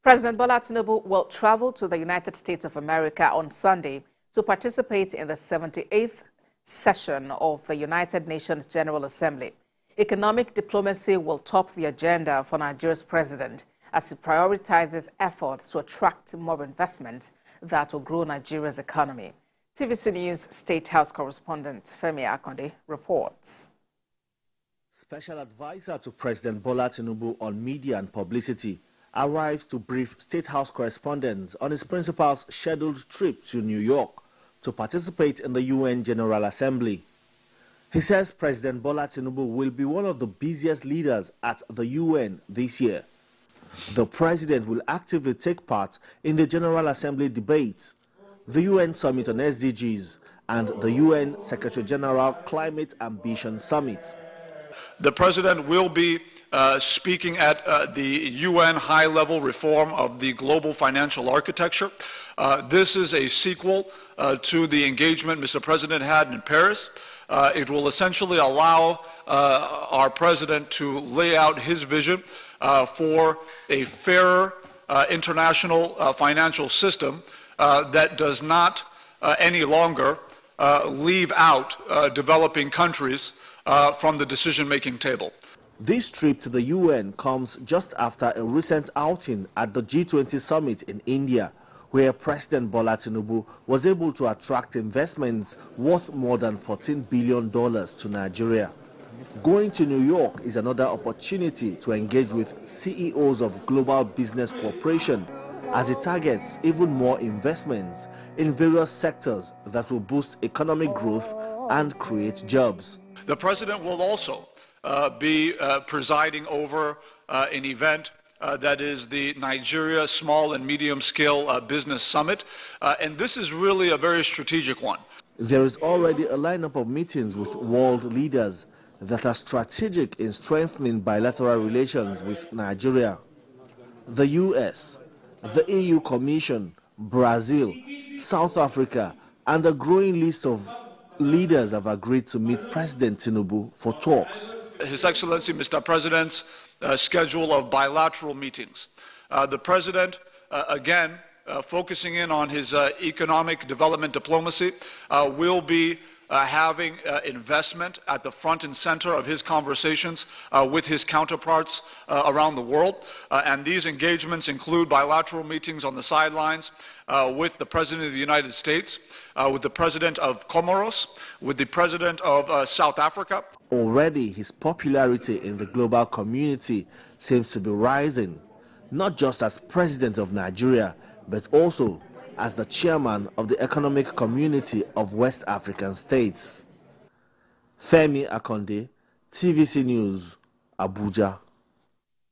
President Bola Tinubu will travel to the United States of America on Sunday to participate in the 78th session of the United Nations General Assembly. Economic diplomacy will top the agenda for Nigeria's president as he prioritizes efforts to attract more investment that will grow Nigeria's economy. TVC News State House correspondent Femi Akonde reports. Special advisor to President Bola Tinubu on media and publicity arrives to brief State House correspondents on his principal's scheduled trip to New York to participate in the UN General Assembly. He says President Bola Tinubu will be one of the busiest leaders at the UN this year. The president will actively take part in the General Assembly debates, the UN Summit on SDGs, and the UN Secretary-General Climate Ambition Summit. The president will be speaking at the UN high-level reform of the global financial architecture. This is a sequel to the engagement Mr. President had in Paris. It will essentially allow our president to lay out his vision for a fairer international financial system that does not any longer leave out developing countries from the decision-making table. This trip to the UN comes just after a recent outing at the G20 summit in India, where President Bola Tinubu was able to attract investments worth more than $14 billion to Nigeria. Going to New York is another opportunity to engage with CEOs of global business corporations as it targets even more investments in various sectors that will boost economic growth and create jobs. The president will also be presiding over an event that is the Nigeria Small and Medium Scale Business Summit, and this is really a very strategic one. There is already a lineup of meetings with world leaders that are strategic in strengthening bilateral relations with Nigeria. The US, the EU Commission, Brazil, South Africa, and a growing list of leaders have agreed to meet President Tinubu for talks. His Excellency Mr. President's schedule of bilateral meetings. The President, again, focusing in on his economic development diplomacy, will be having investment at the front and center of his conversations with his counterparts around the world. And these engagements include bilateral meetings on the sidelines with the President of the United States, with the President of Comoros, with the President of South Africa. Already his popularity in the global community seems to be rising, not just as President of Nigeria, but also as the chairman of the Economic Community of West African States. Femi Akonde, TVC News, Abuja.